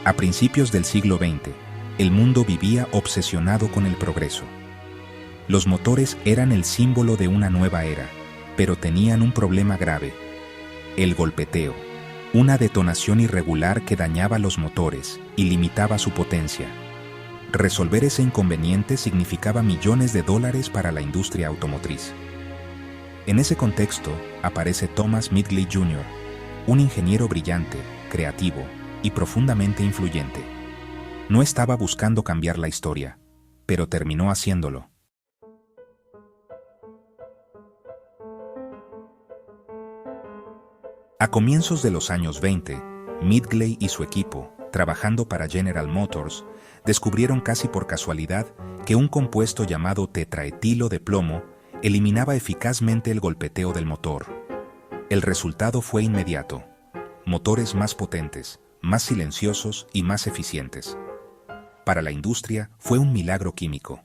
A principios del siglo XX, el mundo vivía obsesionado con el progreso. Los motores eran el símbolo de una nueva era, pero tenían un problema grave: el golpeteo, una detonación irregular que dañaba los motores y limitaba su potencia. Resolver ese inconveniente significaba millones de dólares para la industria automotriz. En ese contexto aparece Thomas Midgley Jr., un ingeniero brillante, creativo y profundamente influyente. No estaba buscando cambiar la historia, pero terminó haciéndolo. A comienzos de los años 20, Midgley y su equipo, trabajando para General Motors, descubrieron casi por casualidad que un compuesto llamado tetraetilo de plomo eliminaba eficazmente el golpeteo del motor. El resultado fue inmediato: motores más potentes, más silenciosos y más eficientes. Para la industria fue un milagro químico,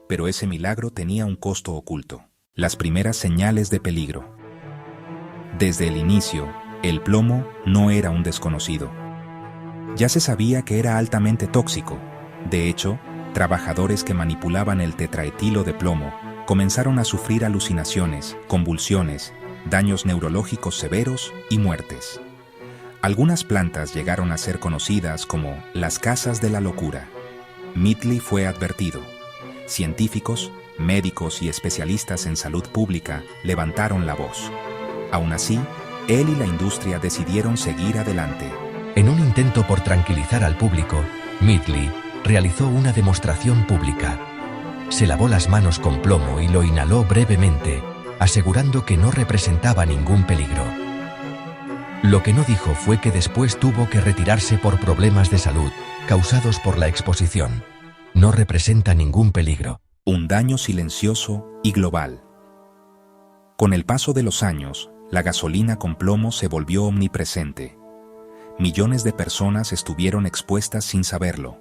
pero ese milagro tenía un costo oculto: las primeras señales de peligro. Desde el inicio, el plomo no era un desconocido. Ya se sabía que era altamente tóxico. De hecho, trabajadores que manipulaban el tetraetilo de plomo comenzaron a sufrir alucinaciones, convulsiones, daños neurológicos severos y muertes. Algunas plantas llegaron a ser conocidas como las casas de la locura. Midgley fue advertido. Científicos, médicos y especialistas en salud pública levantaron la voz. Aún así, él y la industria decidieron seguir adelante. En un intento por tranquilizar al público, Midgley realizó una demostración pública. Se lavó las manos con plomo y lo inhaló brevemente, asegurando que no representaba ningún peligro. Lo que no dijo fue que después tuvo que retirarse por problemas de salud causados por la exposición. No representa ningún peligro. Un daño silencioso y global. Con el paso de los años, la gasolina con plomo se volvió omnipresente. Millones de personas estuvieron expuestas sin saberlo.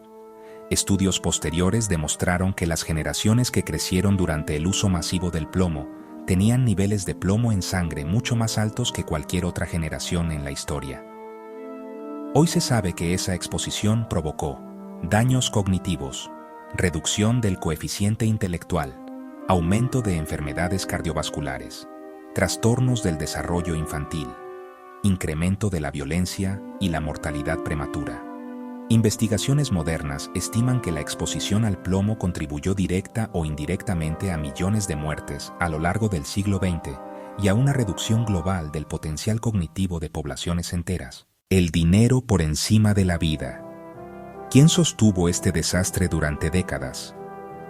Estudios posteriores demostraron que las generaciones que crecieron durante el uso masivo del plomo tenían niveles de plomo en sangre mucho más altos que cualquier otra generación en la historia. Hoy se sabe que esa exposición provocó daños cognitivos, reducción del coeficiente intelectual, aumento de enfermedades cardiovasculares, trastornos del desarrollo infantil, incremento de la violencia y la mortalidad prematura. Investigaciones modernas estiman que la exposición al plomo contribuyó directa o indirectamente a millones de muertes a lo largo del siglo XX y a una reducción global del potencial cognitivo de poblaciones enteras. El dinero por encima de la vida. ¿Quién sostuvo este desastre durante décadas?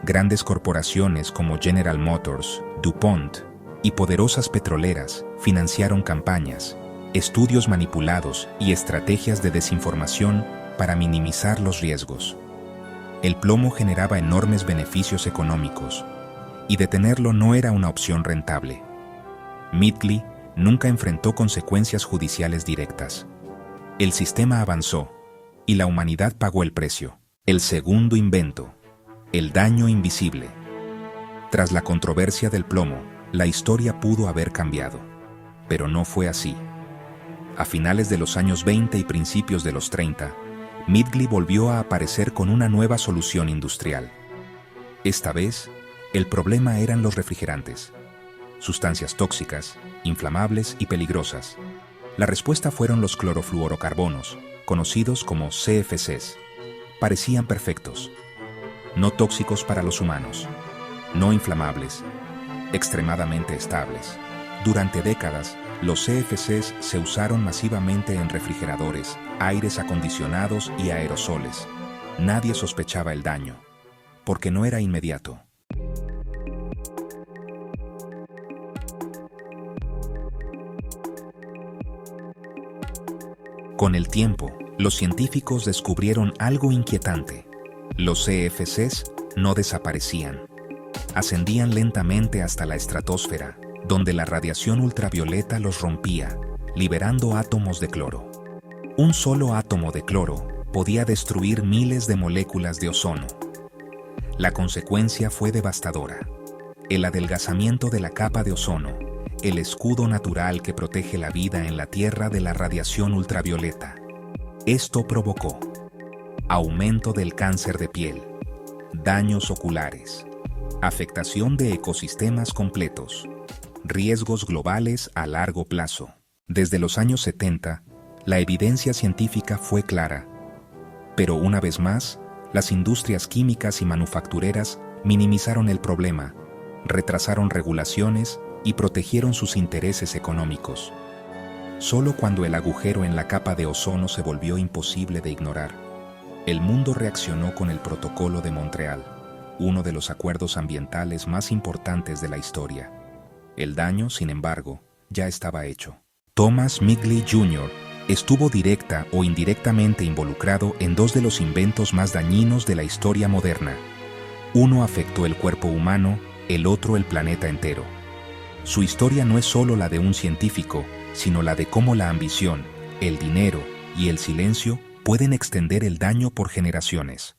Grandes corporaciones como General Motors, DuPont y poderosas petroleras financiaron campañas, estudios manipulados y estrategias de desinformación para minimizar los riesgos. El plomo generaba enormes beneficios económicos, y detenerlo no era una opción rentable. Midgley nunca enfrentó consecuencias judiciales directas. El sistema avanzó, y la humanidad pagó el precio. El segundo invento: el daño invisible. Tras la controversia del plomo, la historia pudo haber cambiado, pero no fue así. A finales de los años 20 y principios de los 30, Midgley volvió a aparecer con una nueva solución industrial. Esta vez, el problema eran los refrigerantes, sustancias tóxicas, inflamables y peligrosas. La respuesta fueron los clorofluorocarbonos, conocidos como CFCs. Parecían perfectos, no tóxicos para los humanos, no inflamables, extremadamente estables. Durante décadas, los CFCs se usaron masivamente en refrigeradores, aires acondicionados y aerosoles. Nadie sospechaba el daño, porque no era inmediato. Con el tiempo, los científicos descubrieron algo inquietante. Los CFCs no desaparecían. Ascendían lentamente hasta la estratosfera, donde la radiación ultravioleta los rompía, liberando átomos de cloro. Un solo átomo de cloro podía destruir miles de moléculas de ozono. La consecuencia fue devastadora: el adelgazamiento de la capa de ozono, el escudo natural que protege la vida en la Tierra de la radiación ultravioleta. Esto provocó aumento del cáncer de piel, daños oculares, afectación de ecosistemas completos, riesgos globales a largo plazo. Desde los años 70, la evidencia científica fue clara. Pero una vez más, las industrias químicas y manufactureras minimizaron el problema, retrasaron regulaciones y protegieron sus intereses económicos. Solo cuando el agujero en la capa de ozono se volvió imposible de ignorar, el mundo reaccionó con el Protocolo de Montreal, uno de los acuerdos ambientales más importantes de la historia. El daño, sin embargo, ya estaba hecho. Thomas Midgley Jr. estuvo directa o indirectamente involucrado en dos de los inventos más dañinos de la historia moderna. Uno afectó el cuerpo humano, el otro el planeta entero. Su historia no es solo la de un científico, sino la de cómo la ambición, el dinero y el silencio pueden extender el daño por generaciones.